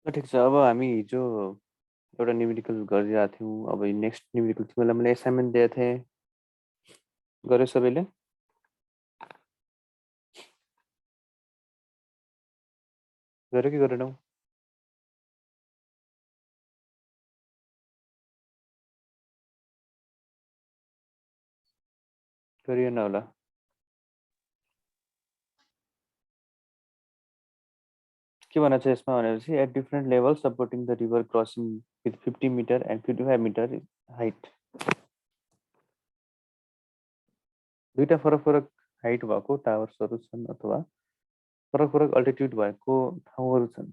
ल ठिक छ। अब हामी हिजो एउटा न्युमेरिकल गरिरहेको थियौँ। अब नेक्स्ट न्युमेरिकल तिमीलाई मैले एसाइनमेन्ट दिएको थिएँ, गर्यो सबैले? गर्यो कि गरेनौ? गरिएन होला। के भनेको छ यसमा भनेपछि at different level supporting the river crossing with 50 metre and 55 metre height. दुईटा फरक फरक हाइट भएको टावर्सहरू छन् अथवा फरक फरक अल्टिट्युड भएको ठाउँहरू छन्।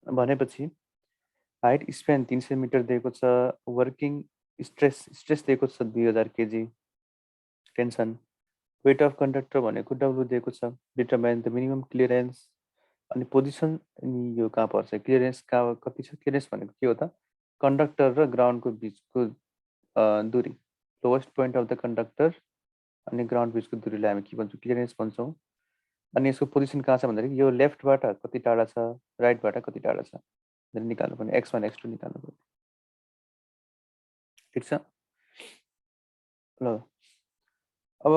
भनेपछि हाइट स्प्यान 300 मिटर दिएको छ, वर्किङ स्ट्रेस दिएको छ 2000 KG tension, weight of conductor भनेको डब्लु दिएको छ, डिटरमाइन द मिनिमम क्लियरेन्स। अनि पोजिसन अनि यो कहाँ पर्छ, क्लियरेन्स कहाँ कति छ? क्लियरेन्स भनेको के हो त? कन्डक्टर र ग्राउन्डको बिचको दूरी, lowest point of the conductor अनि ग्राउन्ड बिचको दूरीलाई हामी के भन्छौँ? क्लियरेन्स भन्छौँ। अनि यसको पोजिसन कहाँ छ भन्दाखेरि यो लेफ्टबाट कति टाढा छ, राइटबाट कति टाढा छ निकाल्नु पर्ने, x1 x2 निकाल्नु पर्ने। ठिक छ। ल अब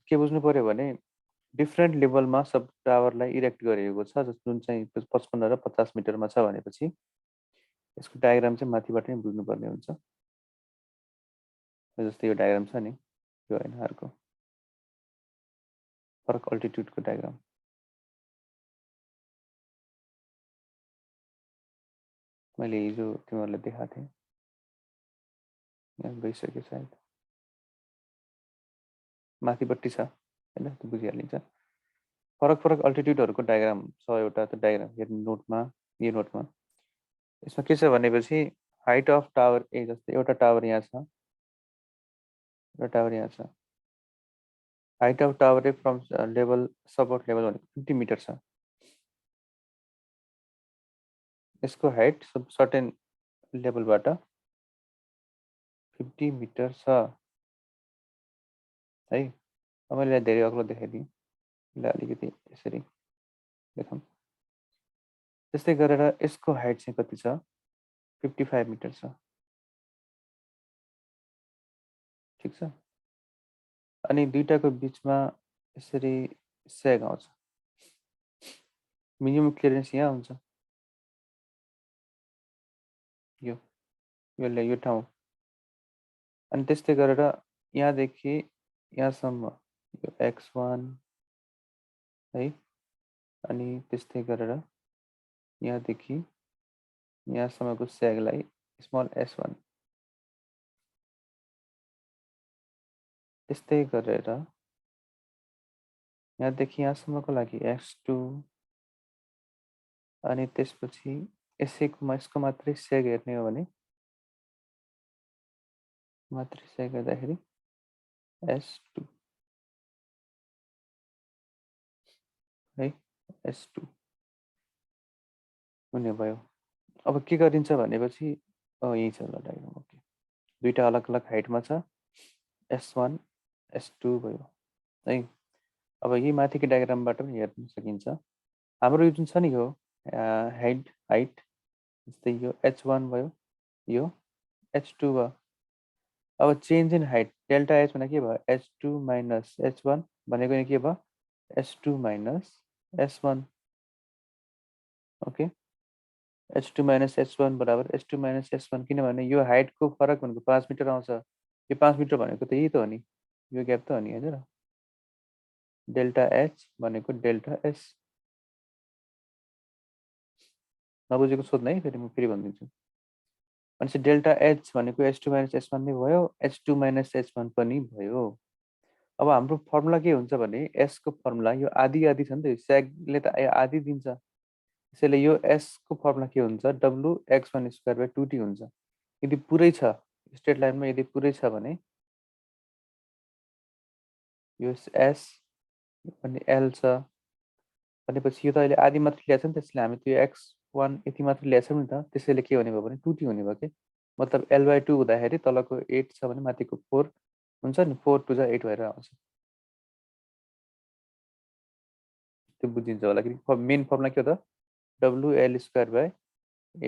के बुझ्नु पर्यो भने डिफ्रेन्ट लेभलमा सब टावरलाई इरेक्ट गरिएको छ, जुन चाहिँ 55 र 50 मिटरमा छ भनेपछि यसको डायग्राम चाहिँ माथिबाट नै बुझ्नुपर्ने हुन्छ। जस्तै यो डायग्राम छ नि, यो होइन अर्को फरक अल्टिट्युडको डायग्राम। मैले हिजो तिमीहरूलाई देखाएको थिएँ, यहाँ गइसक्यो सायद, माथिपट्टि छ होइन, त्यो बुझिहालिन्छ। फरक फरक अल्टिट्युडहरूको डायग्राम छ एउटा, त्यो डायग्राम हेर्नु नोटमा, यो नोटमा। यसमा के छ भनेपछि हाइट अफ टावर ए, जस्तै एउटा टावर यहाँ छ, एउटा टावर यहाँ छ। Height of tower A from level support level भनेको 50 मिटर छ। यसको हाइट सर्टेन लेभलबाट 50 मिटर छ है। अब मैले धेरै अग्लो देखाइदिएँ, यसलाई अलिकति यसरी देखाउँ। त्यस्तै गरेर यसको हाइट चाहिँ कति छ? 55 मिटर छ। ठिक छ। अनि दुईटाको बिचमा यसरी सेग आउँछ, मिनिमम क्लियरेन्स यहाँ हुन्छ, यो ठाउँ। अनि त्यस्तै गरेर यहाँदेखि यहाँसम्म यो x1 है, अनि त्यस्तै गरेर यहाँदेखि यहाँसम्मको सेगलाई स्मल s1, त्यस्तै गरेर यहाँदेखि यहाँसम्मको लागि x2, अनि त्यसपछि यसको मात्रै सेग हेर्ने हो भने मात्रै सेग हेर्दाखेरि s2 है, s2 हुने भयो। अब के गरिन्छ भनेपछि यही छ ल डायग्राम। ओके, दुईटा अलग अलग हाइटमा छ, s1 s2 भयो है। अब यही माथिको डायग्रामबाट पनि हेर्न सकिन्छ। हाम्रो यो जुन छ नि, यो हाइट जस्तै यो h1 भयो, यो h2 भयो। अब change in height delta h भनेको के भयो? h2 माइनस h1 भनेको यहाँ के भयो? h2 minus s1। Okay, h2 minus h1 बराबर h2 माइनस s1, किनभने यो हाइटको फरक भनेको 5 मिटर आउँछ। यो 5 मिटर भनेको त यही त हो नि, यो ग्याप त हो नि होइन र। डेल्टा h भनेको डेल्टा s। नबुझेको सोध्न है, फेरि म फेरि भनिदिन्छु। भनेपछि डेल्टा h भनेको h2 माइनस s1 नै भयो, h2 माइनस h1 पनि भयो। अब हाम्रो फर्मुला के हुन्छ भने s को फर्मुला यो आधी आधी छ नि त, सेगले त आधी दिन्छ, त्यसैले यो s को फर्मुला के हुन्छ? w x1 square by 2t हुन्छ। यदि पुरै छ स्ट्रेट लाइनमा, यदि पुरै छ भने यो s अनि l छ भनेपछि यो त अहिले आधी मात्र ल्याएको छ नि, त्यसले हामी त्यो x1 यति मात्र ल्याएको छौँ नि त, त्यसैले के हुने भयो भने 2t हुने भयो कि। मतलब l/2 हुँदाखेरि तलको 8 छ भने माथिको 4 हुन्छ नि, 4 2 जा 8 भएर आउँछ। त्यो बुझिन्छ होला कि मेन फर्मुला के हो त WL स्क्वायर बाई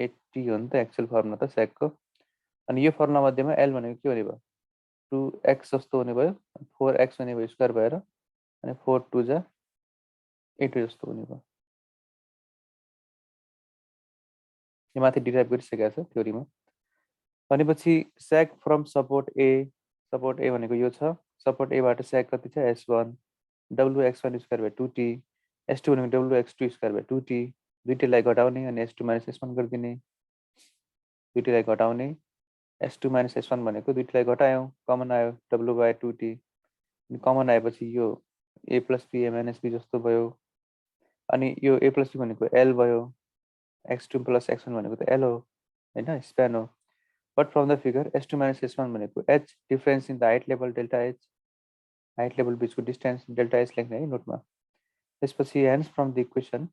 80 हो नि त एक्चुअल फर्मुला त सेकको। अनि यो फर्मुला मध्येमा L भनेको के हुने भयो 2x जस्तो हुने भयो 4x हुने भयो स्क्वायर भएर अनि 4 2 जा 8 जस्तो हुने भयो। यो माथि डिराइभ गरिसकेको छ थ्योरीमा। भनेपछि सेक फ्रम सपोर्ट ए भनेको यो छ सपोर्ट एबाट सेक कति छ S1 WX1 square by 2t S2 भनेको WX2 स्क्वायर बाई 2t दुईटैलाई घटाउने अनि S2 माइनस S1 गरिदिने दुईटैलाई घटाउने S2 माइनस S1 भनेको दुईटैलाई घटायौँ कमन आयो W बाई 2t अनि कमन आएपछि यो A plus B A minus B जस्तो भयो अनि यो A प्लस B भनेको L भयो X2 प्लस X1 भनेको त L हो हैन स्प्यान हो। But from the figure S2 minus S1 भनेको H difference in the height level delta H height level बिचको डिस्टेन्स डेल्टा H लेख्ने है नोटमा। त्यसपछि hence from the equation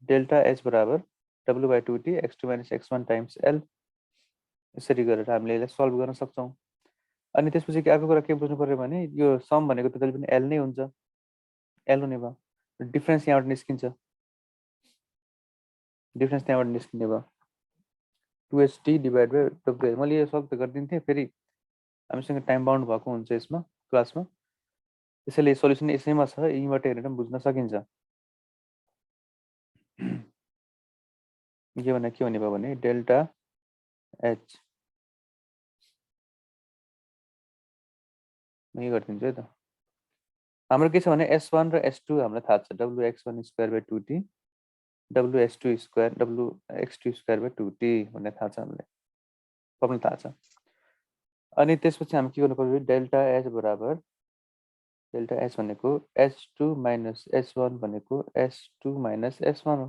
delta H बराबर W by 2t X2 minus X1 times L यसरी गरेर हामीले यसलाई सल्भ गर्न सक्छौँ। अनि त्यसपछि अर्को कुरा के बुझ्नु पर्यो भने यो सम भनेको त जहिले पनि L नै हुन्छ L हुने भयो डिफरेन्स यहाँबाट निस्किन्छ डिफरेन्स त्यहाँबाट निस्किने भयो 2HT डिभाइड बाई W मैले यो सल्भ त गरिदिन्थेँ फेरि हामीसँग टाइम बाउन्ड भएको हुन्छ यसमा क्लासमा त्यसैले सोल्युसन यसैमा छ यहीँबाट हेरेर पनि बुझ्न सकिन्छ। के भने के हुने भयो भने डेल्टा H यही गरिदिन्छु है त हाम्रो के छ भने S1 र S2 हामीलाई थाहा छ WX1 square by 2t WX2 square WX2 square by 2t भन्ने थाहा छ हामीलाई फर्मुला थाहा छ। अनि त्यसपछि हामी के गर्नु पर्यो डेल्टा H बराबर डेल्टा H भनेको S2 माइनस S1 भनेको S2 माइनस S1 हो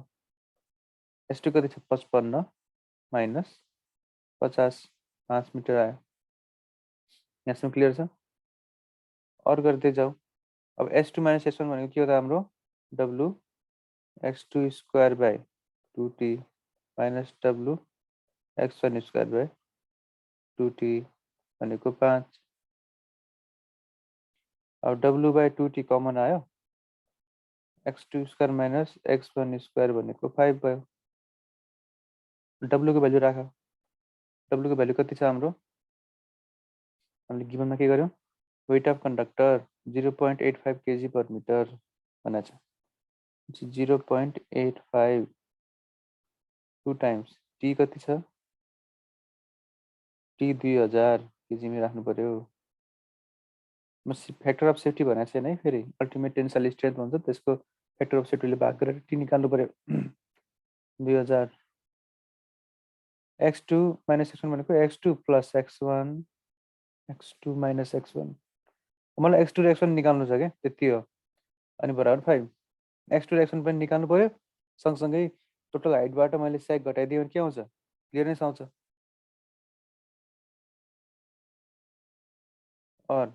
S2 कति छ 55 माइनस 50 5 मिटर आयो यहाँसम्म क्लियर छ। और गर्दै जाऊ अब S2 माइनस S1 भनेको के हो त हाम्रो W X2 square by 2t minus W X1 square by 2t भनेको 5 अब W बाई 2t कमन आयो X2 square minus X1 square भनेको 5 भयो W को भ्यालु राख W को भ्यालु कति छ हाम्रो हामीले गिभनमा के गर्यौँ weight of conductor 0.85 kg per metre भनेको छ 0.85 2 टाइम्स T कति छ T 2000 केजीमै राख्नु पर्यो। म फ्याक्टर अफ सेफ्टी भनेको छैन है फेरि अल्टिमेट टेन्साइल स्ट्रेन्थ भन्छ त्यसको फ्याक्टर अफ सेफ्टीले भाग गरेर T निकाल्नु पर्यो 2000 X2 माइनस X1 भनेको X2 plus X1 X2 minus X1 मलाई X2 र X1 निकाल्नु छ क्या त्यति हो अनि बराबर 5 X2 र X1 पनि निकाल्नु पर्यो सँगसँगै टोटल हाइटबाट मैले सेक घटाइदिएँ भने के आउँछ क्लियरनेस आउँछ। और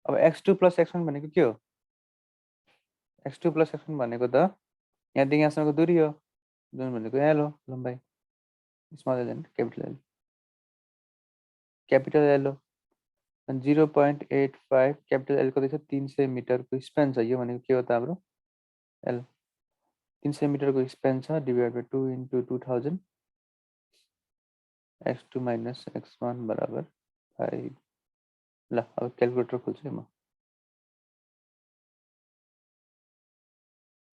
अब X2 प्लस X1 भनेको के हो X2 प्लस X1 भनेको त यहाँदेखि यहाँसम्मको दूरी हो जुन भनेको L हो लम्बाइ स्मल एल क्यापिटल L हो अनि 0.85 क्यापिटल L कति छ 300 मिटरको स्पेन छ यो भनेको के हो त हाम्रो L 300 मिटरको स्पेन छ divide by 2 into 2000 X2 minus X1 बराबर 5 ल अब क्यालकुलेटर खोल्छु म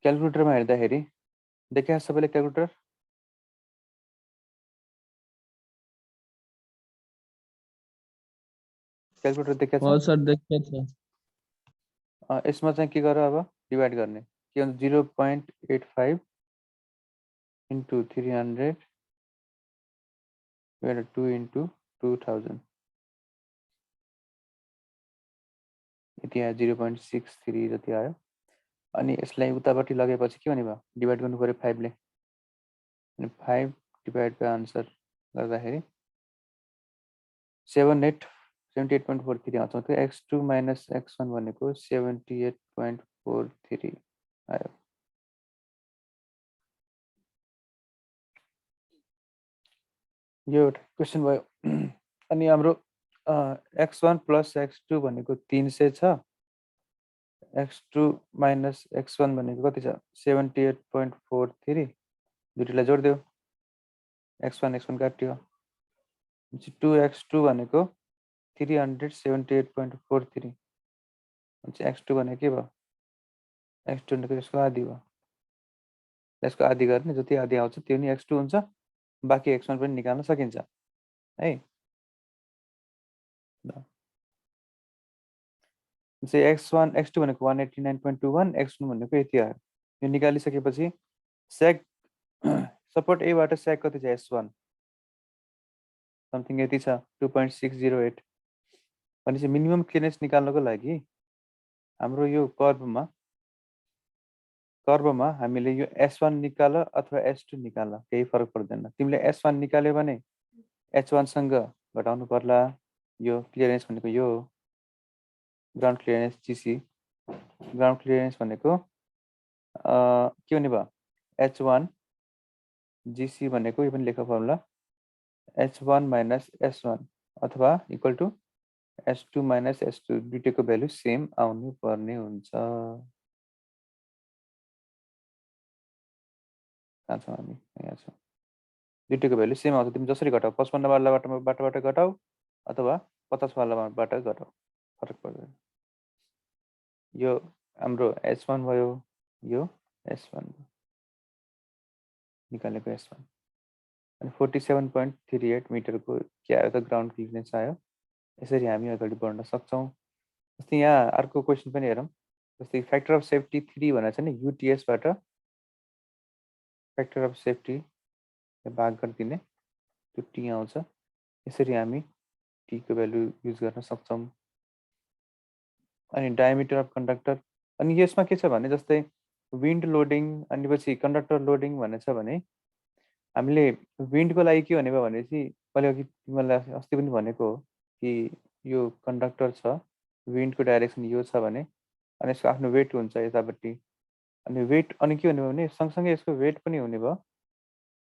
क्यालकुलेटरमा हेर्दाखेरि देखा सबैले क्यालकुलेटर क्यालकुलेटर देखा छ सर देखिए छ यसमा चाहिँ के गर अब डिभाइड गर्ने के हुन्छ 0.85 इन्टु 300 डिभाइड 2 इन्टु 2000 यति आयो 0.63 जति आयो अनि यसलाई उतापट्टि लगेपछि के हुने भयो डिभाइड गर्नु पर्यो 5 ले अनि 5 डिभाइड बाई आन्सर गर्दाखेरि 78.43 आउँछ त्यो X2 माइनस X1 भनेको 78.43 आयो। यो एउटा क्वेसन भयो अनि हाम्रो X1 प्लस X2 भनेको 300 छ x2 minus x1 भनेको कति छ 78.43 दुईटैलाई जोड्दियो x1 काट्यो 2x2 भनेको 378.43 x2 भनेको के भयो x2 भनेको यसको आधी भयो यसको आधी गर्ने जति आधी आउँछ त्यो नि x2 हुन्छ बाँकी x1 पनि निकाल्न सकिन्छ है x1 x2 भनेको 189.21 x1 भनेको यति आयो यो निकालिसकेपछि सेक सपोर्ट ए बाट सेक कति छ s1 समथिङ यति छ 2.608 भनेपछि मिनिमम क्लियरेन्स निकाल्नको लागि हाम्रो यो कर्वमा हामीले यो s1 निकाल अथवा s2 निकाल केही फरक पर्दैन तिमीले s1 निकाल्यो भने h1 सँग घटाउनु पर्ला यो क्लियरेन्स भनेको यो ground clearance GC ground clearance भनेको के हुने भयो h1 जीसी भनेको यो पनि लेख फर्मुला h1 minus s1 अथवा equal to s2 minus s2 दुईटैको भ्यालु सेम आउनु पर्ने हुन्छ कहाँ छौँ हामी यहाँ छौँ दुईटैको भ्यालु सेम आउँछ तिमी जसरी घटाऊ 55 वाला बाटोबाट घटाऊ अथवा 50 वालाबाट घटाऊ फरक पर्दैन यो हाम्रो s1 भयो यो s1 निकालेको s1 अनि 47.38 मिटरको के आयो त ग्राउन्ड क्लियरेन्स आयो यसरी हामी अगाडि बढ्न सक्छौँ जस्तै यहाँ अर्को क्वेसन पनि हेरौँ जस्तै फ्याक्टर अफ सेफ्टी 3 भनेको छ नि युटीएस बाट फ्याक्टर अफ सेफ्टी भाग गरिदिने त्यो टी आउँछ यसरी हामी टी को भ्यालु युज गर्न सक्छौँ अनि डायमिटर अफ कन्डक्टर अनि यसमा के छ भने जस्तै विन्ड लोडिङ अनि पछि कन्डक्टर लोडिङ भन्ने छ भने हामीले विन्डको लागि के भनेको भनेपछि मैले अघि तिमीलाई अस्ति पनि भनेको हो कि यो कन्डक्टर छ विन्डको डाइरेक्सन यो छ भने अनि यसको आफ्नो वेट हुन्छ यतापट्टि अनि वेट अनि के हुने भने सँगसँगै यसको वेट पनि हुने भयो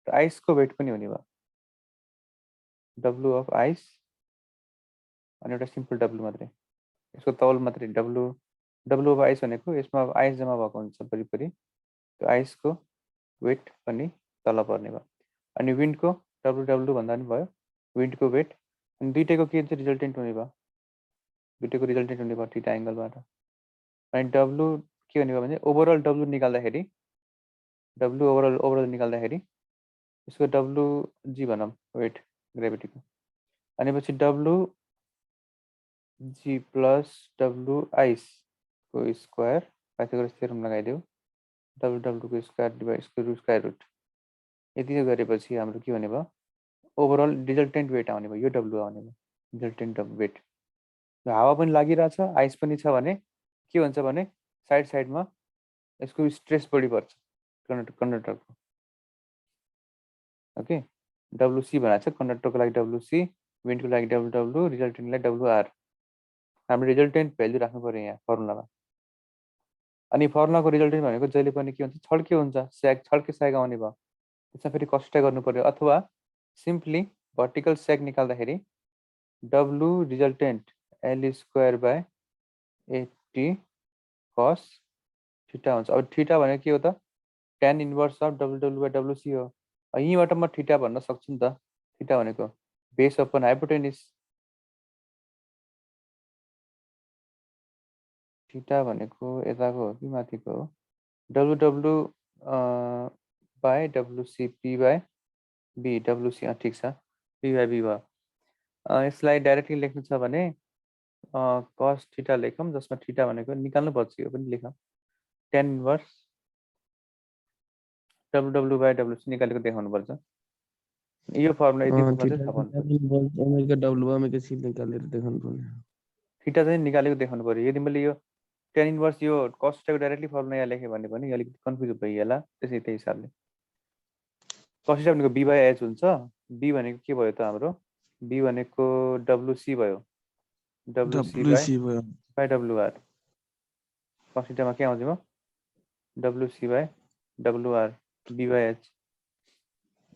र आइसको वेट पनि हुने भयो डब्लु अफ आइस अनि एउटा सिम्पल डब्लु मात्रै यसको तौल मात्रै डब्लु अफ आइस भनेको यसमा आइस जम्मा भएको हुन्छ वरिपरि त्यो आइसको वेट पनि तल पर्ने भयो अनि विन्डको डब्लु भन्दा पनि भयो विन्डको वेट अनि दुईटैको के हुन्छ रिजल्टेन्ट हुने भयो दुईटैको रिजल्टेन्ट हुने भयो थीटा एङ्गलबाट अनि डब्लु के हुने भयो भने ओभरअल डब्लु निकाल्दाखेरि डब्लु ओभरअल निकाल्दाखेरि यसको डब्लु जी भनौँ वेट ग्रेभिटीको अनि पछि डब्लु जी प्लस डब्लु आइसको स्क्वायर पाइथागोरस थ्योरम लगाइदेऊ डब्लुको स्क्वायर डिभाइड स्क्वायर रुट यति गरेपछि हाम्रो के हुने भयो ओभरअल रिजल्टेन्ट वेट आउने भयो यो डब्लु आउने भयो रिजल्टेन्ट वेट हावा पनि लागिरहेछ आइस पनि छ भने के हुन्छ भने साइडमा यसको स्ट्रेस बढी पर्छ कन्डक्टरको ओके डब्लुसी भनेको छ कन्डक्टरको लागि डब्लुसी विन्डको लागि डब्लु रिजल्टेन्टलाई डब्लुआर हाम्रो रिजल्टेन्ट भ्यालु राख्नु पर्यो यहाँ फर्मुलामा अनि फर्मुलाको रिजल्टेन्ट भनेको जहिले पनि के हुन्छ छड्के हुन्छ छड्के स्याग आउने भयो त्यसमा फेरि कष्ट गर्नु पर्यो अथवा सिम्पली भर्टिकल स्याग निकाल्दाखेरि W resultant L square by 80 cos theta हुन्छ अब थीटा भनेको के हो त tan inverse of W by WC हो यहीँबाट म थीटा भन्न सक्छु नि त थीटा भनेको बेस अपन हाइपोटेनिस थीटा भनेको यताको हो कि माथिको हो W by WC P by B WC ठिक छ पी बाई बी भयो यसलाई डाइरेक्टली लेख्नु छ भने कस थीटा लेखौँ जसमा थीटा भनेको निकाल्नु पर्छ यो पनि लेखौँ tan इन्भर्स डब्लु बाई डब्लुसी निकालेको देखाउनु पर्छ यो फर्मुला यदि बुझ्न चाहिँ थाहा पाउनु थीटा चाहिँ निकालेको देखाउनु पर्यो यदि मैले यो tan इन्भर्स यो cos थीटाको डाइरेक्टली फर्मुला यहाँ लेखेँ भने पनि अलिकति कन्फ्युज भइहाल्ला त्यसै त्यही हिसाबले cos थीटा भनेको b बाई h हुन्छ b भनेको के भयो त हाम्रो b भनेको डब्लुसी भयो डब्लुसी बाई डब्लुआर cos थीटामा के आउँछ म WC by WR b by h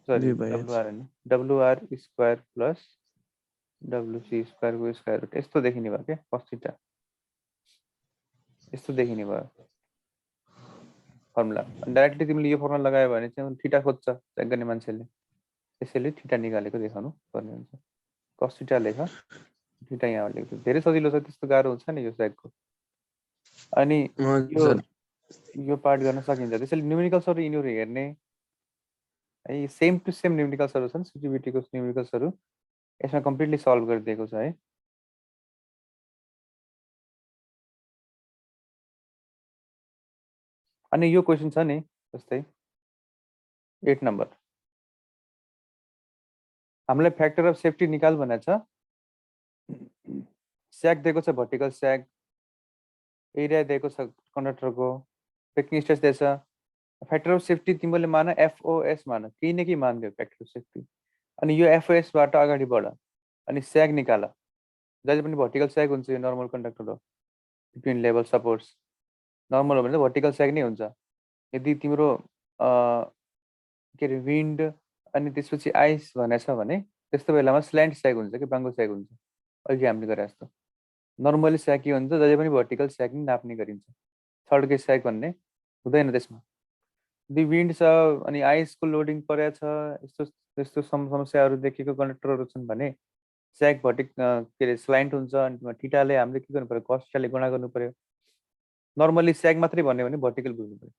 sorry WR हैन डब्लुआर स्क्वायर प्लस डब्लुसी स्क्वायरको स्क्वायर रुट यस्तो देखिने भयो क्या cos थीटा यस्तो देखिने भयो फर्मुला। डाइरेक्टली तिमीले यो फर्मुला लगायो भने चाहिँ थीटा खोज्छ चेक गर्ने मान्छेले, त्यसैले थीटा निकालेको देखाउनु पर्ने हुन्छ। cos थीटा लेख, थीटा यहाँ लेख्छु। धेरै सजिलो छ, त्यस्तो गाह्रो हुन्छ नि यो सेकको। अनि यो पार्ट गर्न सकिन्छ। त्यसैले न्युमेरिकल्सहरू यिनीहरू हेर्ने है, सेम टु सेम न्युमेरिकल्सहरू छन् सिटिभिटीको न्युमेरिकल्सहरू, यसमा कम्प्लिटली सल्भ गरिदिएको छ है। अनि यो क्वेसन छ नि जस्तै 8 नम्बर, हामीलाई फ्याक्टर अफ सेफ्टी निकाल भनेको छ। स्याग दिएको छ, भर्टिकल स्याग, एरिया दिएको छ कन्डक्टरको, ब्रेकिङ स्ट्रेस दिएछ। फ्याक्टर अफ सेफ्टी तिमीले मान एफओएस मान, केही न केही मानिदियो फ्याक्टर अफ सेफ्टी। अनि यो एफओएसबाट अगाडि बढ अनि स्याग निकाल। जहिले पनि भर्टिकल स्याग हुन्छ, यो नर्मल कन्डक्टर हो, बिट्विन लेभल सपोर्ट्स। नर्मल हो भने भर्टिकल स्याग नै हुन्छ। यदि तिम्रो के अरे विन्ड अनि त्यसपछि आइस भनेछ भने त्यस्तो बेलामा स्ल्यान्ट स्याग हुन्छ कि बाङ्गो स्याग हुन्छ, अघि हामीले गरे जस्तो। नर्मली स्याग के हुन्छ, जहिले पनि भर्टिकल स्याग नै नाप्ने गरिन्छ, थर्ड केस स्याग भन्ने हुँदैन त्यसमा। यदि विन्ड छ अनि आइसको लोडिङ परेको छ, यस्तो यस्तो समस्याहरू देखेको कन्डक्टरहरू छन् भने स्याग के अरे स्ल्यान्ट हुन्छ। अनि थीटाले हामीले के गर्नु पर्यो, cos थीटाले गुणा गर्नु पर्यो। नर्मली स्याग मात्रै भन्यो भने भर्टिकल बुझ्नु पर्यो।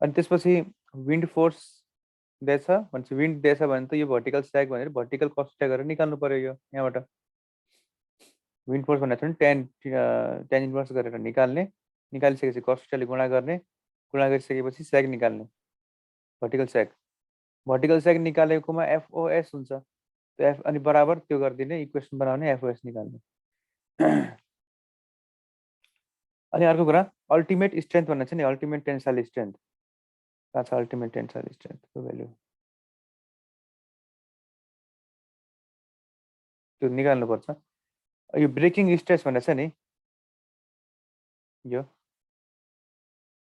अनि त्यसपछि विन्ड फोर्स दिएछ भनेपछि, विन्ड दिएछ भने त यो भर्टिकल स्याग भनेर भर्टिकल cos थीटा गरेर निकाल्नु पर्यो। यो यहाँबाट विन्ड फोर्स भनेको छ भने tan इन्भर्स गरेर निकाल्ने, निकालिसकेपछि cos थीटाले गुणा गर्ने, गुणा गरिसकेपछि स्याग निकाल्ने, भर्टिकल स्याग। भर्टिकल स्याग निकालेकोमा एफओएस हुन्छ, त्यो एफ अनि बराबर त्यो गरिदिने, इक्वेसन बनाउने, एफओएस निकाल्ने। अनि अर्को कुरा अल्टिमेट स्ट्रेन्थ भन्ने छ नि, अल्टिमेट टेन्साइल स्ट्रेन्थ। कहाँ छ अल्टिमेट टेन्साइल स्ट्रेन्थको भ्यालु, त्यो निकाल्नुपर्छ। यो ब्रेकिङ स्ट्रेस भनेको छ नि, यो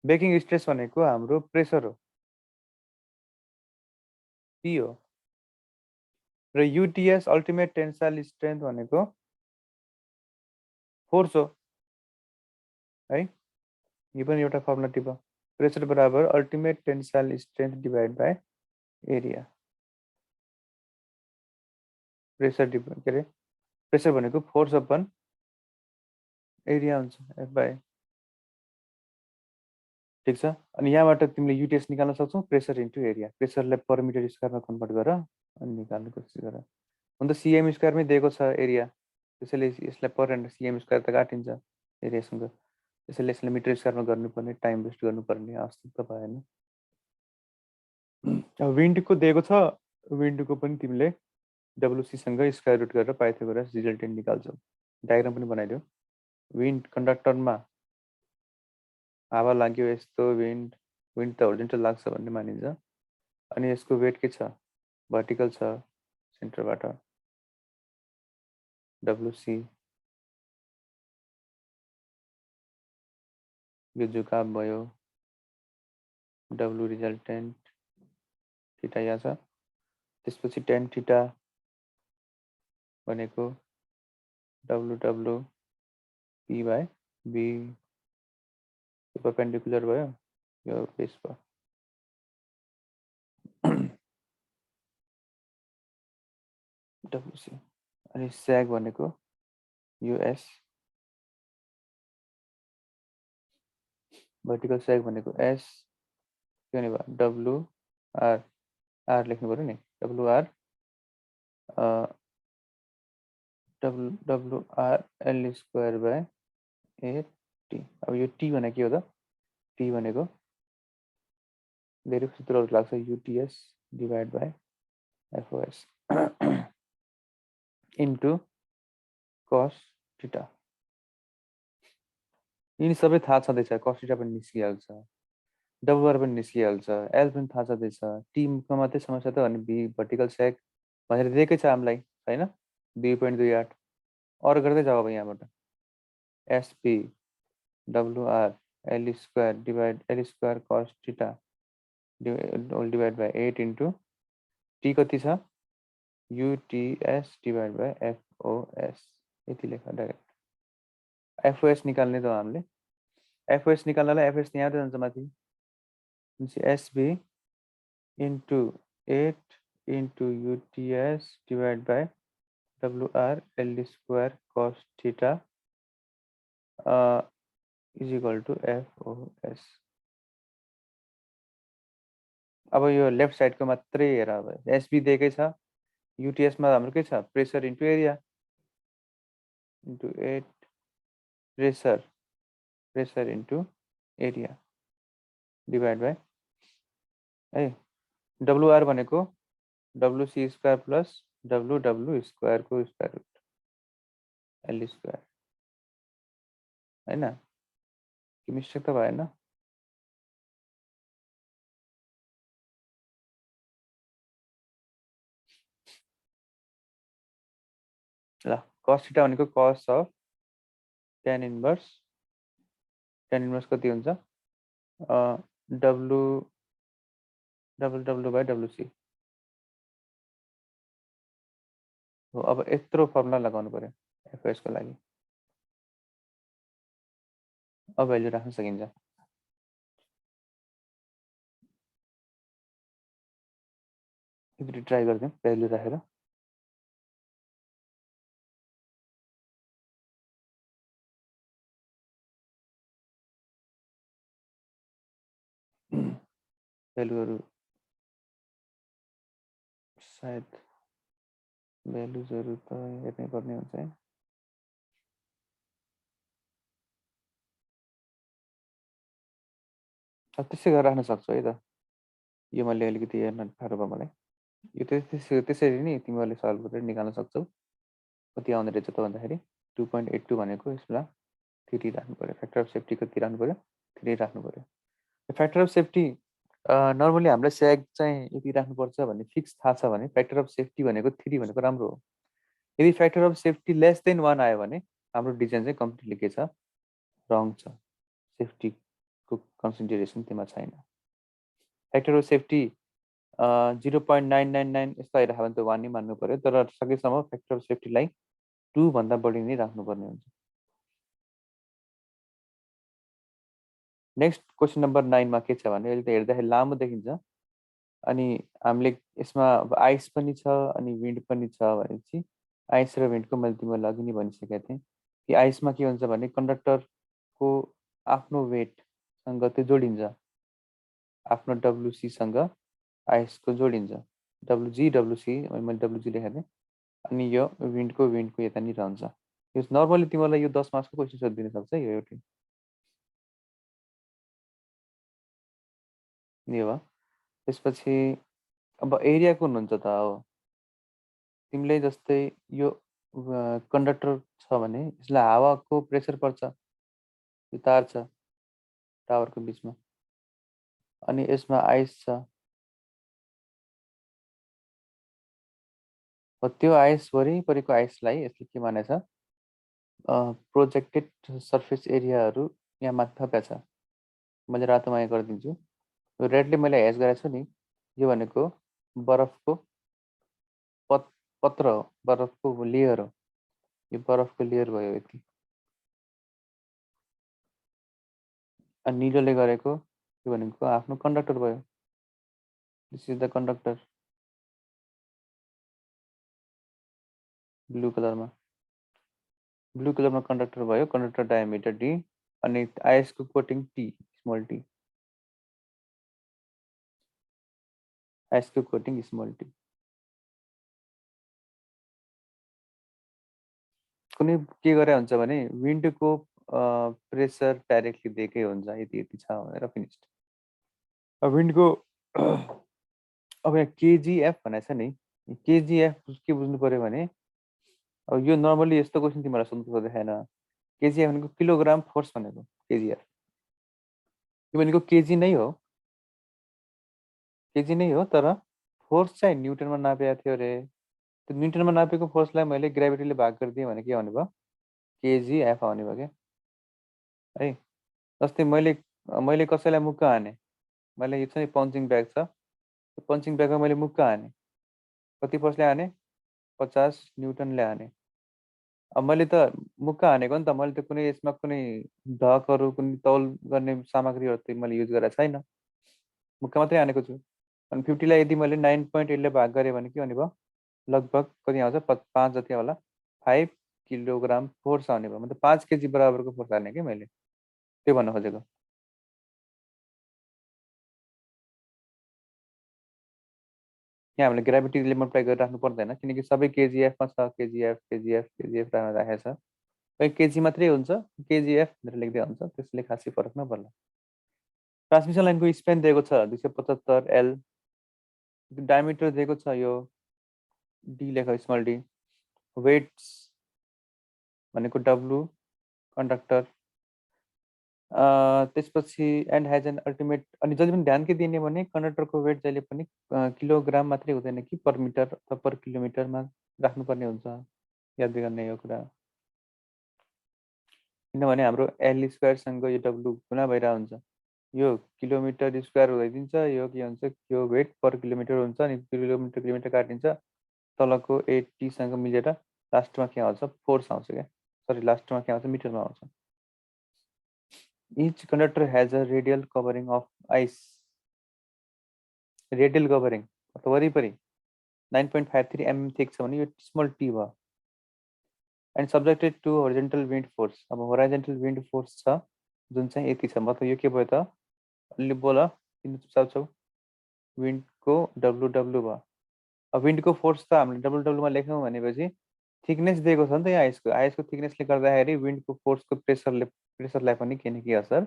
ब्रेकिङ स्ट्रेस भनेको हाम्रो प्रेसर हो, पी हो। र युटिएस अल्टिमेट टेन्साइल स्ट्रेन्थ भनेको फोर्स हो है। यो पनि एउटा फर्मुला टिप, प्रेसर बराबर ultimate tensile strength divide by area. Pressure के अरे प्रेसर भनेको फोर्स अपन एरिया हुन्छ, एफ बाई। ठिक छ। अनि यहाँबाट तिमीले युटिएस निकाल्न सक्छौ, प्रेसर इन्टु एरिया। प्रेसरलाई पर मिटर स्क्वायरमा कन्भर्ट गर अनि निकाल्ने कोसिस गर। हुन त सिएम स्क्वायरमै दिएको छ एरिया, त्यसैले यसलाई पर सिएम स्क्वायर त काटिन्छ एरियासँग, त्यसैले यसलाई मिटर स्क्वायरमा गर्नुपर्ने, टाइम वेस्ट गर्नुपर्ने आवश्यकता भएन। अब विन्डको दिएको छ, विन्डको पनि तिमीले डब्लुसीसँग स्क्वायर रुट गरेर पाइथागोरस रिजल्टेन्ट निकाल्छौ। डायग्राम पनि बनाइदियो। विन्ड कन्डक्टरमा हावा लाग्यो, यस्तो विन्ड त होरिजोन्टल लाग्छ भन्ने मानिन्छ। अनि यसको वेट के छ, भर्टिकल छ सेन्टरबाट, डब्लुसी। यो झुकाव भयो, डब्लु रिजल्टेन्ट, थीटा यहाँ छ। त्यसपछि tan थीटा भनेको W W P by B, perpendicular भयो, यो बेस भयो। डब्लुसी अनि स्याग भनेको युएस, भर्टिकल स्याग भनेको एस, के भने भयो डब्लु आर, आर लेख्नु पर्यो नि, W R W R L square by A T. अब यो टी भनेको के हो त, टी भनेको धेरै सूत्रहरू लाग्छ, UTS divide by FOS into cos theta. यिनी सबै थाहा छँदैछ, कस थीटा पनि निस्किहाल्छ, डब्लुआर पनि निस्किहाल्छ, एल पनि थाहा छँदैछ। टीको मात्रै समस्या त अनि बी भर्टिकल स्याग भनेर दिएकै छ हामीलाई होइन, 2.28। अरू गर्दै जाऊ अब यहाँबाट, SP WR L square divide L square cos theta divide by 8 into T कति छ, युटिएस डिभाइड बाई एफओएस। यति लेख डाइरेक्ट। एफओएस निकाल्ने त हामीले एफओएस निकाल्नलाई एफएस यहाँ जान्छ माथि, SB into 8 into UTS divide by WR L square cos theta is equal to FOS. अब यो लेफ्ट साइडको मात्रै हेर, अब एसबी दिएकै छ, युटिएसमा हाम्रो के छ, pressure into area into 8 pressure into area divide by है WR भनेको WC स्क्वायर प्लस WW स्क्वायरको स्क्वायर रुट L स्क्वायर हैन, कि मिस्टेक त भएन? ल cos थीटा भनेको cos अफ tan इन्भर्स कति हुन्छ, W बाई WC हो। अब यत्रो फर्मुला लगाउनु पर्यो एफएस को लागि। अब भ्यालु राख्न सकिन्छ। एकचोटि ट्राई गरिदिउँ भ्यालु राखेर। भ्यालुहरू सायद भ्यालुजहरू त हेर्नै पर्ने हुन्छ है। अब त्यसै गरेर राख्न सक्छु है त। यो मैले अलिकति हेर्न गाह्रो भयो मलाई। यो त्यसरी नै तिमीहरूले सल्भ गरेर निकाल्न सक्छौ। कति आउँदो रहेछ त भन्दाखेरि 2.82 भनेको यसमा 3 राख्नु पर्यो। फ्याक्टर अफ सेफ्टी कति राख्नु पर्यो, 3 राख्नु पर्यो। फ्याक्टर अफ सेफ्टी नर्मली हामीलाई स्याग चाहिँ यति राख्नुपर्छ भन्ने फिक्स थाहा छ भने फ्याक्टर अफ सेफ्टी भनेको 3 भनेको राम्रो हो। यदि factor of safety less than 1 आयो भने हाम्रो डिजाइन चाहिँ कम्प्लिटली के छ, रङ छ। सेफ्टीको कन्सिडरेसन त्यसमा छैन। फ्याक्टर अफ सेफ्टी 0.999 यस्तो आइराख्यो भने त 1 नै मान्नु पर्यो, तर सकेसम्म फ्याक्टर अफ सेफ्टीलाई 2 भन्दा बढी नै राख्नुपर्ने हुन्छ। नेक्स्ट क्वेसन नम्बर 9 मा के छ भने अहिले त हेर्दाखेरि लामो देखिन्छ, अनि हामीले यसमा अब आइस पनि छ अनि विन्ड पनि छ भनेपछि आइस र विन्डको मैले तिमीलाई अघि नै भनिसकेको थिएँ कि आइसमा के हुन्छ भने कन्डक्टरको आफ्नो वेटसँग त्यो जोडिन्छ, आफ्नो WCसँग आइसको जोडिन्छ। WG मैले WG लेखेको थिएँ, अनि यो विन्डको यतानिर हुन्छ। यो नर्मली तिमीलाई यो 10 मार्क्सको क्वेसन सोधिदिन सक्छ यो एउटै। यो हो। त्यसपछि अब एरिया कुन हुन्छ त हो, तिमीले जस्तै यो कन्डक्टर छ भने यसलाई हावाको प्रेसर पर्छ, यो तार छ टावरको बिचमा, अनि यसमा आइस छ। त्यो आइस वरिपरिको आइसलाई यसले के मानेछ, प्रोजेक्टेड सर्फेस एरियाहरू यहाँ माथि थपेको छ। मैले रातोमा यहाँ गरिदिन्छु। यो रेडले मैले हेज गरेको छु नि, यो भनेको बरफको पत्र हो, बरफको लेयर हो। यो बरफको लेयर भयो यति। अनि निलोले गरेको यो भनेको आफ्नो कन्डक्टर भयो। This is the conductor blue कलरमा कन्डक्टर भयो। कन्डक्टर डायमिटर D अनि आइसको कोटिङ T, स्मल t, आइसको कोटिङ स्मल t। कुनै के गरे हुन्छ भने विन्डको प्रेसर डाइरेक्टली दिएकै हुन्छ, यति छ भनेर फिनिस्ड। अब विन्डको अब यहाँ KGF भनेको छ नि, KGF के बुझ्नु पर्यो भने अब यो नर्मली यस्तो क्वेसन तिमीलाई सोध्नु देखाएन। KGF भनेको किलोग्राम फोर्स भनेको KGF। यो भनेको केजी नै हो, तर फोर्स चाहिँ न्युटनमा नापेको थियो अरे। त्यो न्युटनमा नापेको फोर्सलाई मैले ग्रेभिटीले भाग गरिदिएँ भने के आउने भयो, KGF आउने भयो क्या है। जस्तै मैले कसैलाई मुक्का हाने, मैले यो चाहिँ पन्चिङ ब्याग छ, पन्चिङ ब्यागमा मैले मुक्का हाने, कति फोर्सले हाने, 50 न्युटनले हाने। अब मैले त मुक्का हानेको नि त मैले त्यो कुनै यसमा कुनै ढकहरू कुनै तौल गर्ने सामग्रीहरू चाहिँ मैले युज गरेको छैन, मुक्का मात्रै हानेको छु। अनि 50 लाई यदि मैले 9.8 ले भाग गरेँ भने के हुने भयो, लगभग कति आउँछ 5 जति होला, 5 किलोग्राम फोर्स आउने भयो। मतलब 5 केजी बराबरको फोर्स हाल्ने कि मैले, त्यो भन्न खोजेको। यहाँ हामीले ग्राभिटीले मल्टिप्लाई गरेर राख्नु पर्दैन, किनकि सबै केजिएफमा छ, केजिएफ केजिएफ केजिएफ राखेको छ। खै केजी मात्रै हुन्छ, केजिएफ भनेर लेख्दै हुन्छ, त्यसले खासै फरक नपर्ला। ट्रान्समिसन लाइनको स्पेन दिएको छ 275 एल, डायमिटर दिएको छ यो डी लेख, स्मल डी। वेट्स भनेको डब्लु कन्डक्टर, त्यसपछि एन्ड हेज एन अल्टिमेट। अनि जहिले पनि ध्यान के दिने भने कन्डक्टरको वेट जहिले पनि किलोग्राम मात्रै हुँदैन कि पर मिटर अथवा पर किलोमिटरमा राख्नुपर्ने हुन्छ, याद गर्ने यो कुरा। किनभने हाम्रो एल स्क्वायरसँग यो डब्लु गुणा भइरहेको हुन्छ, यो किलोमिटर स्क्वायर हुँदैदिन्छ, यो के हुन्छ, यो वेट पर किलोमिटर हुन्छ, अनि किलोमिटर किलोमिटर काटिन्छ, तलको 80सँग मिलेर लास्टमा के आउँछ, फोर्स आउँछ क्या, सरी लास्टमा के आउँछ, मिटरमा आउँछ। Each conductor has a radial covering of ice, radial covering अथवा वरिपरि 9.53 mm थिक छ भने यो स्मल टी भयो। And subjected to horizontal wind force, अब होराइजेन्टल विन्ड फोर्स छ जुन चाहिँ यति छ, मतलब यो के भयो त, अलि बोल किन चुपचाप छौ, विन्डको डब्लु डब्लु भयो। अब विन्डको फोर्स त हामीले डब्लु डब्लुमा लेख्यौँ भनेपछि थिकनेस दिएको छ नि त यहाँ आइसको, आइसको थिकनेसले गर्दाखेरि विन्डको फोर्सको प्रेसरलाई पनि के न के असर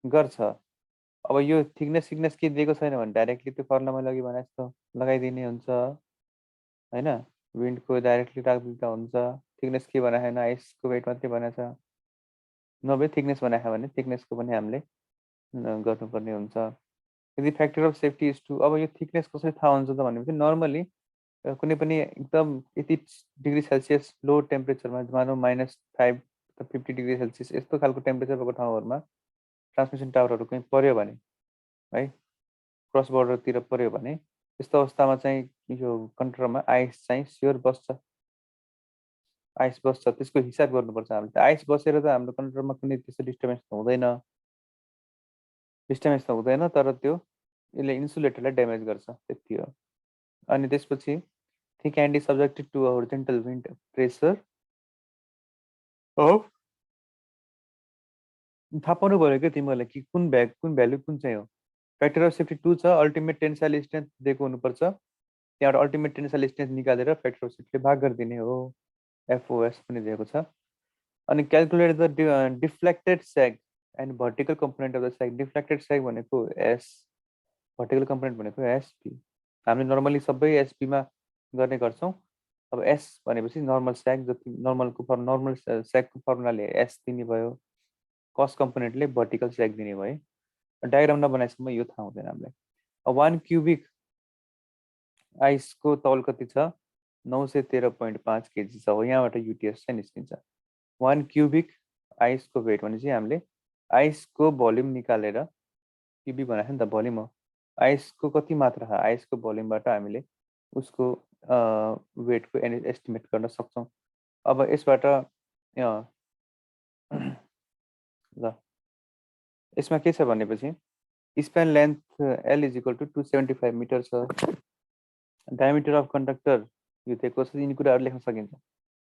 गर्छ। अब यो थिकनेस सिकनेस के दिएको छैन भने डाइरेक्टली त्यो फर्मुलामा लगी भने जस्तो लगाइदिने हुन्छ होइन, विन्डको डाइरेक्टली राखिदिँदा हुन्छ। थिकनेस के भनेको छैन, आइसको वेट मात्रै भनेको छ, नभए थिकनेस बनाएको भने थिकनेसको पनि हामीले गर्नुपर्ने हुन्छ। यदि factor of safety is two, अब यो थिकनेस कसरी थाहा हुन्छ त भनेपछि नर्मली कुनै पनि एकदम यति डिग्री सेल्सियस लो टेम्परेचरमा, मानौँ -5 50 डिग्री सेल्सियस यस्तो खालको टेम्परेचर भएको ठाउँहरूमा ट्रान्समिसन टावरहरू कहीँ पऱ्यो भने है, क्रस बोर्डरतिर पऱ्यो भने त्यस्तो अवस्थामा चाहिँ यो कन्ट्रोलमा आइस चाहिँ स्योर बस्छ, आइस बस्छ, त्यसको हिसाब गर्नुपर्छ हामीले। आइस बसेर त हाम्रो कन्ट्रोलमा कुनै त्यस्तो डिस्टर्बेन्स त हुँदैन, तर त्यो यसले इन्सुलेटरलाई ड्यामेज गर्छ, त्यति हो। अनि त्यसपछि thick and is subjected to horizontal wind pressure of, थाहा पाउनु पऱ्यो क्या तिमीहरूलाई कि कुन भ्यालु कुन चाहिँ हो। फ्याक्टर अफ सेफ्टी 2 छ, अल्टिमेट टेन्साइल स्ट्रेन्थ दिएको हुनुपर्छ, त्यहाँबाट अल्टिमेट टेन्साइल स्ट्रेन्थ निकालेर फ्याक्टर अफ सेफ्टीले भाग गरिदिने हो, एफओएस पनि दिएको छ। अनि calculate the deflected सेग and vertical component of the सेग, deflected सेग भनेको एस, भर्टिकल कम्पोनेन्ट भनेको एसपी। हामीले नर्मली सबै एसपीमा गर्ने गर्छौँ। अब एस भनेपछि नर्मल सेग, जति नर्मल सेगको फर्मुलाले एस दिने भयो, कस कम्पोनेन्टले भर्टिकल सेग दिने भयो। डायग्राम नबनाएसम्म यो थाहा हुँदैन हामीलाई। 1 क्युबिक आइसको तौल कति छ, 913.5 केजी छ, हो यहाँबाट युटिएस चाहिँ निस्किन्छ। 1 क्युबिक आइसको वेट भनेपछि हामीले आइसको भोल्युम निकालेर, क्युबिक भनेको नि त भोल्युम हो, आइसको कति मात्रा छ, आइसको भोल्युमबाट हामीले उसको वेटको एस्टिमेट गर्न सक्छौँ। अब यसबाट ल यसमा के छ भनेपछि span length L is equal to 275 metre छ, डायमिटर अफ कन्डक्टर यो दिएको छ, यिनी कुराहरू लेख्न सकिन्छ।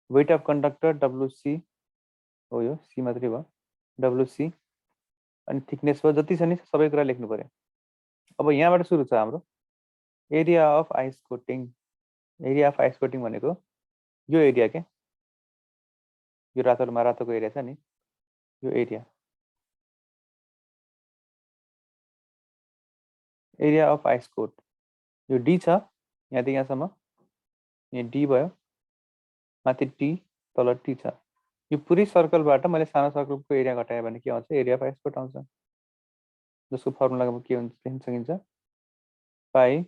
वेट अफ कन्डक्टर डब्लुसी हो, यो सी मात्रै भयो, डब्लुसी। अनि थिकनेस भयो, जति छ नि सबै कुरा लेख्नु पऱ्यो। अब यहाँबाट सुरु छ हाम्रो area of ice quoting. Area of ice quoting भनेको यो एरिया के, यो रातोको एरिया छ नि, यो एरिया अफ आइस कोट, यो डी छ, यहाँदेखि यहाँसम्म, यहाँ डी भयो, माथि टी, तल टी छ। यो पुरै सर्कलबाट मैले सानो सर्कलको एरिया घटाएँ भने के आउँछ, एरिया अफ आइस कोट आउँछ, जसको फर्मुला के हुन्छ लेख्न सकिन्छ, पाई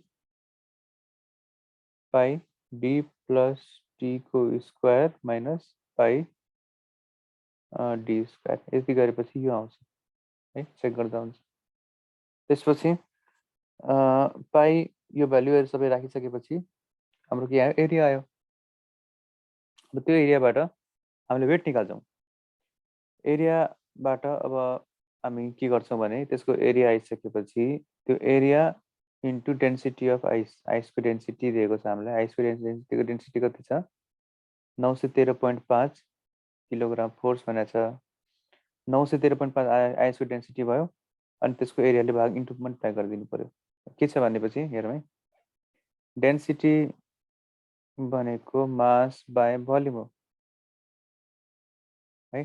डी प्लस टी को square minus pi D square. यति गरेपछि यो आउँछ है, चेक गर्दा हुन्छ। त्यसपछि पाई यो भ्यालुहरू सबै राखिसकेपछि हाम्रो के आयो, एरिया आयो। अब त्यो एरियाबाट हामीले वेट निकाल्छौँ। एरियाबाट अब हामी के गर्छौँ भने त्यसको एरिया आइसकेपछि त्यो एरिया इन्टु डेन्सिटी अफ आइसको डेन्सिटी दिएको छ हामीलाई। आइसको डेन्सिटी कति छ? 913.5 किलोग्राम फोर्स भनेको छ। 913.5 आइसको डेन्सिटी भयो अनि त्यसको एरियाले भाग इन्टु मल्टिप्लाई गरिदिनु पर्यो। के छ भनेपछि हेरौँ है, डेन्सिटी भनेको मास बाई भोल्युम हो है।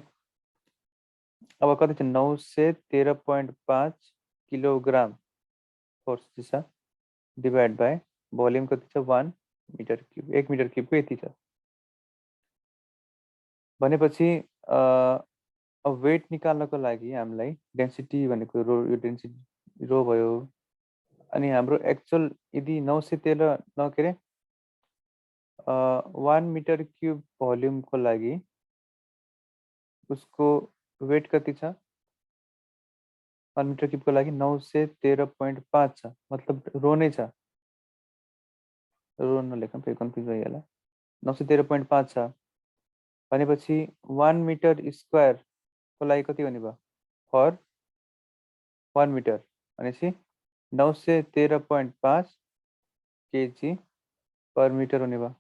अब कति छ? 913.5 किलोग्राम फोर्स छ डिभाइड बाई भोल्युम कति छ? 1 मिटर क्युब। 1 मिटर क्युबको यति छ भनेपछि अब वेट निकाल्नको लागि हामीलाई डेन्सिटी भनेको रो, यो डेन्सिटी रो भयो। अनि हाम्रो एक्चुअल यदि 913 के अरे 1 मिटर क्युब भोल्युमको लागि उसको वेट कति छ? 1 मिटर क्युबको लागि 913.5 छ, मतलब रो नै छ। रो नलेखौँ फेरि कन्फ्युज भइहाल्छ। 913.5 छ भनेपछि 1 मिटर स्क्वायरको लागि कति हुने भयो? फर 1 मिटर भनेपछि 913.5 केजी पर मिटर हुने भयो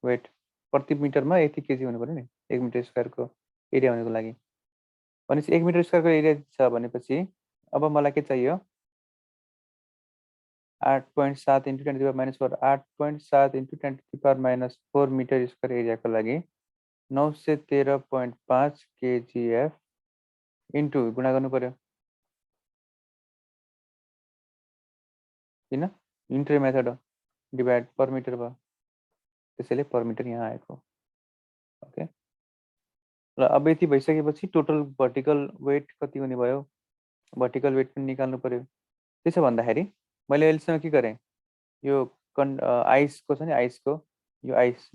वेट। प्रति मिटरमा यति केजी हुनु पर्यो नि 1 मिटर स्क्वायरको एरिया हुनुको लागि। भनेपछि 1 मिटर स्क्वायरको एरिया छ भनेपछि अब मलाई के चाहियो? 8.7 इन्टु 10⁻⁴, 8.7 इन्टु 10⁻⁴ मिटर स्क्वायर एरियाको लागि 913.5 केजिएफ इन्टु गुणा गर्नु पर्यो किन? इन्ट्री मेथड हो, डिभाइड पर मिटर भयो, त्यसैले पर मिटर यहाँ आएको। ओके, र अब यति भइसकेपछि टोटल भर्टिकल वेट कति हुने भयो? भर्टिकल वेट पनि निकाल्नु पर्यो। त्यसो भन्दाखेरि मैले अहिलेसम्म के गरेँ? यो आइसको छ नि, आइसको यो आइस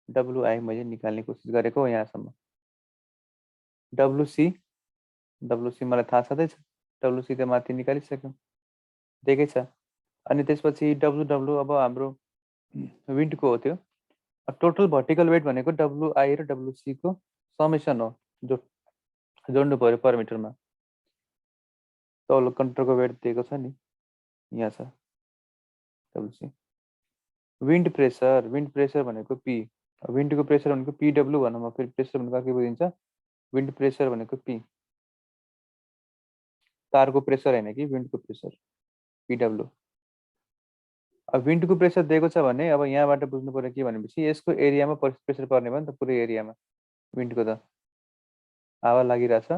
डब्लुआई मैले निकाल्ने कोसिस गरेको हो यहाँसम्म। डब्लुसी मलाई थाहा छँदैछ, डब्लुसी त माथि निकालिसक्यौँ, दिएकै छ। अनि त्यसपछि डब्लु अब हाम्रो विन्डको हो त्यो। टोटल भर्टिकल वेट भनेको डब्लुआई र डब्लुसीको समेसन हो, जो जोड्नु पर्यो पर मिटरमा। तल कन्ट्रोलको वेट दिएको छ नि, यहाँ छ डब्लुसी। विन्ड प्रेसर भनेको पी, विन्डको प्रेसर भनेको पिडब्लु भनौँ। फेरि प्रेसर भनेको अर्कै बुझिन्छ। विन्ड प्रेसर भनेको पी, तारको प्रेसर होइन कि विन्डको प्रेसर, पिडब्लु। अब विन्डको प्रेसर दिएको छ भने अब यहाँबाट बुझ्नु पर्यो के भनेपछि यसको एरियामा प्रेसर पर्ने भयो नि त, पुरै एरियामा। विन्डको त हावा लागिरहेछ,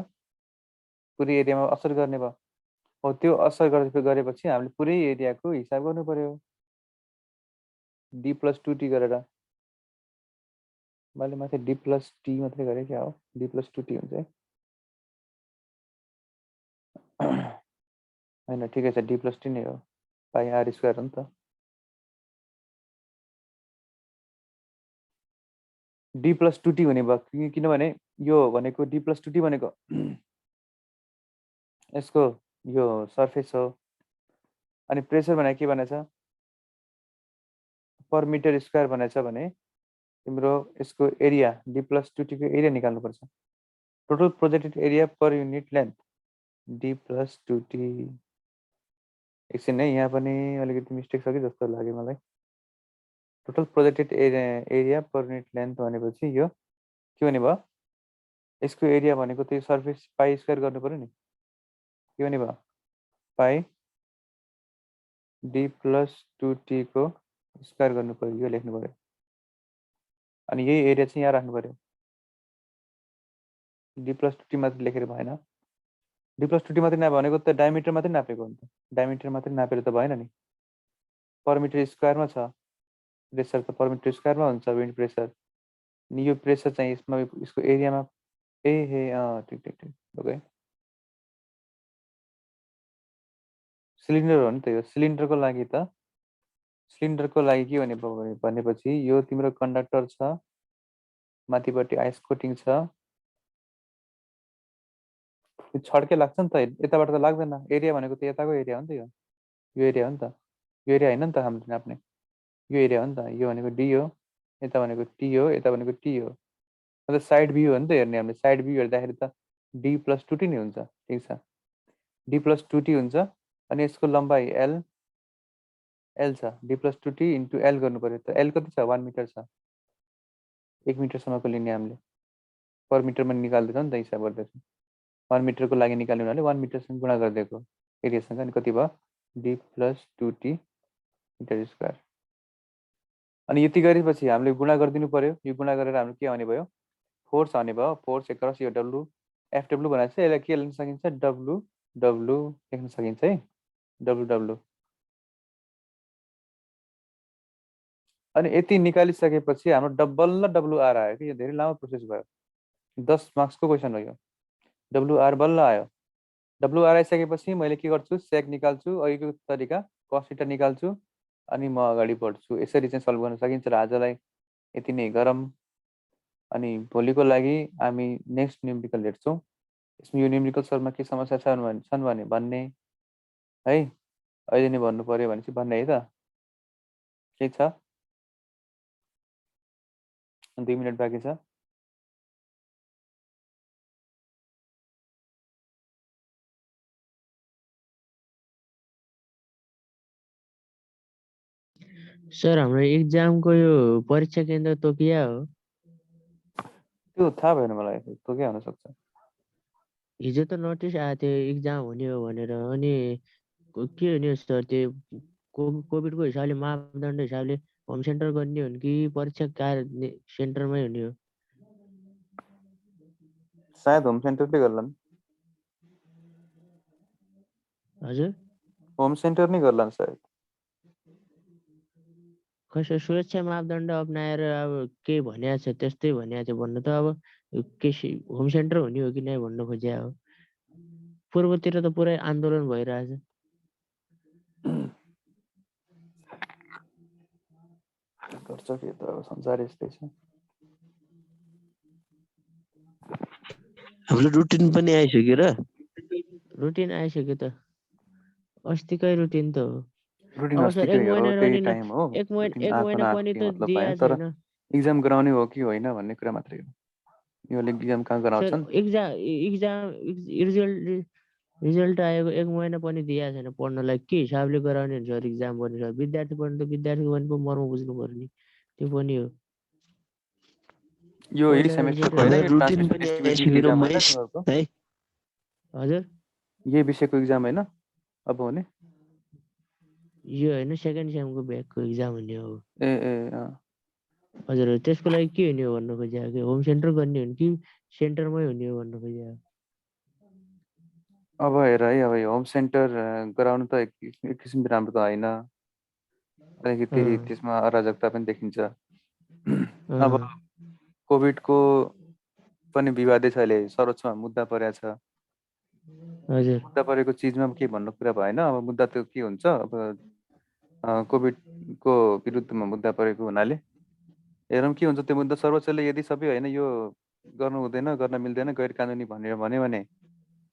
पुरै एरियामा असर गर्ने भयो। हो, त्यो असर गरेपछि हामीले पुरै एरियाको हिसाब गर्नु पर्यो, D+2T गरेर। मैले माथि D+T मात्रै गरेँ, क्या हो? D+2T हुन्छ है। होइन, ठिकै छ, D+T नै हो, पाइ आर स्क्वायर हो नि त। D+2T हुने भयो किनभने यो भनेको D+2T भनेको यसको यो सर्फेस हो। अनि प्रेसर भनेको के भनेछ? पर मिटर स्क्वायर भनेछ भने तिम्रो यसको एरिया D+2T को एरिया निकाल्नुपर्छ। Total projected area per unit length D+2T। एकछिन है, यहाँ पनि अलिकति मिस्टेक छ कि जस्तो लाग्यो मलाई। Total projected area per unit length भनेपछि यो के हुने भयो? यसको एरिया भनेको त्यो सर्फेस पाइ स्क्वायर गर्नु पर्यो नि, के हुने भयो? पाइ D+2T को स्क्वायर गर्नु पर्यो, यो लेख्नु पर्यो। अनि यही एरिया चाहिँ यहाँ राख्नु पर्यो। D+2T मात्रै लेखेर भएन। D+2T मात्रै भनेको त डायमिटर मात्रै नापेको हो नि त, डायमिटर मात्रै नापेर त भएन नि। पर मिटर स्क्वायरमा छ प्रेसर, त पर मिटर स्क्वायरमा हुन्छ विन्ड प्रेसर। अनि यो प्रेसर चाहिँ यसमा यसको एरियामा, ए हे ठिक ठिक ठिक ओके। सिलिन्डर हो नि त यो। सिलिन्डरको लागि के हुने भयो भनेपछि यो तिम्रो कन्डक्टर छ, माथिपट्टि आइस कोटिङ छ, छड्के लाग्छ नि त, यताबाट त लाग्दैन। एरिया भनेको त यताको एरिया हो नि त, यो एरिया हो नि त, यो एरिया होइन नि त हामीले नाप्ने, यो एरिया हो नि त। यो भनेको डी हो, यता भनेको टी हो, यता भनेको टी हो। अन्त साइड भ्यू हो नि त हेर्ने हामीले साइड भ्यू हेर्दाखेरि त डी प्लस 2t नै हुन्छ ठिक छ डी प्लस 2t हुन्छ अनि यसको लम्बाइ एल छ D plus 2t into L गर्नु पर्यो त एल कति छ 1 मिटर छ 1 मिटरसम्मको लिने हामीले पर मिटरमा निकाल्दैछौँ नि त हिसाब गर्दैछौँ 1 मिटरको लागि निकाल्ने हुनाले 1 मिटरसँग गुणा गरिदिएको एरियासँग अनि कति भयो D plus 2t metre square अनि यति गरेपछि हामीले गुणा गरिदिनु पर्यो यो गुणा गरेर हाम्रो के आउने भयो फोर्स आउने भयो फोर्स एक्रस यो डब्लु एफडब्लु भनेर चाहिँ यसलाई के लेख्न सकिन्छ डब्लु डब्लु लेख्न सकिन्छ है डब्लु डब्लु अनि यति निकालिसकेपछि हाम्रो डबल डब्लुआर आयो कि यो धेरै लामो प्रोसेस भयो 10 मार्क्सको क्वेसन हो यो डब्लुआर बल्ल आयो डब्लुआर आइसकेपछि मैले के गर्छु सेक निकाल्छु अहिलेको तरिका कस थीटा निकाल्छु अनि म अगाडि बढ्छु यसरी चाहिँ सल्भ गर्न सकिन्छ र आजलाई यति नै गरौँ अनि भोलिको लागि हामी नेक्स्ट न्युमेरिकल हेर्छौँ यसमा यो न्युमेरिकल सल्भमा के समस्या छन् भने भन्ने है अहिले नै भन्नु पर्यो भने चाहिँ भन्ने है त के छ 2 मिनट बाँकी छ सर हाम्रो एक्जामको यो परीक्षा केन्द्र तोकिया हो त्यो थाहा भएन मलाई त्यो के हुन सक्छ हिजो त नोटिस आएको थियो एक्जाम हुने हो भनेर अनि के हुने हो सर त्यो कोभिडको हिसाबले मापदण्ड हिसाबले होम सेन्टर गर्ने हो कि परीक्षा कार्य सेन्टरमै हुने हो सायद होम सेन्टरले गर्लान् हजुर होम सेन्टर नै गर्लान् सायद कसो सुरक्षा मापदण्ड अप्नाएर अब के भनिएको छ त्यस्तै भनिएको थियो भन्नु त अब के होम सेन्टर हुने हो कि नै भन्नु खोज्या हो पूर्वतिर त पुरै आन्दोलन भइरहेछ गर्छ के त अब संसार यस्तै छ हाम्रो रुटिन पनि आइसक्यो र रुटिन आइसक्यो त अस्तिकै रुटिन त हो रुटिन अब सर अस्तिकै एक हो महिना त्यही रनिन टाइम हो एक रुटिन आएको महिना नआएको पनि केही त मतलब भएन दिएको तर छैन इक्जाम गराउने हो कि होइन भन्ने कुरा मात्रै हो योले इक्जाम कहाँ सर गराउँछन् एक्जाम रिजल्ट आएको एक महिना पनि दिएको छैन पढ्नलाई के हिसाबले गराउने हुन्छ सर एक्जाम पनि सर विद्यार्थी पनि त विद्यार्थीको पनि पो मर्म बुझ्नु पर्यो नि त्यो पनि हो यो यही पहिला सेमेस्टरको रिजल्ट होइन हाम्रो यो रुटिन ट्रान्समिसन पनि एस्टिमेसनको आइसक्यो र इक्जाम होइन महेश तिमीहरूको है हजुर यही विषयको इक्जाम होइन अब हुने यो होइन सेकेन्ड सेमको ब्याकको एक्जाम हुने हो ए ए हजुर त्यसको लागि के हुने हो भन्नु खोजेको कि होम सेन्टर गर्ने हो कि सेन्टरमै हुने हो भन्नु खोजेको अब हेर है अब यो होम सेन्टर गराउनु त एक किसिमले राम्रो त होइन अलिकति त्यसमा अराजकता पनि देखिन्छ अब कोभिडको पनि विवादै छ अहिले सर्वोच्चमा मुद्दा परेको छ हजुर मुद्दा परेको चिजमा के भन्नु कुरा भएन अब मुद्दा त के हुन्छ अब कोभिडको विरुद्धमा मुद्दा परेको हुनाले हेरौँ के हुन्छ त्यो मुद्दा सर्वोच्चले यदि सबै होइन यो गर्नु हुँदैन गर्न मिल्दैन गैर कानुनी भनेर भन्यो भने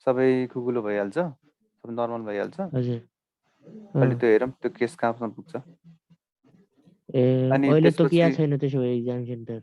सबै खुकुलो भइहाल्छ सबै नर्मल भइहाल्छ हजुर अहिले त्यो हेरौँ त्यो केस कहाँसम्म पुग्छ ए अनि अहिले त्यसपछि तोकिया छैन त्यसो भए एक्जाम सेन्टर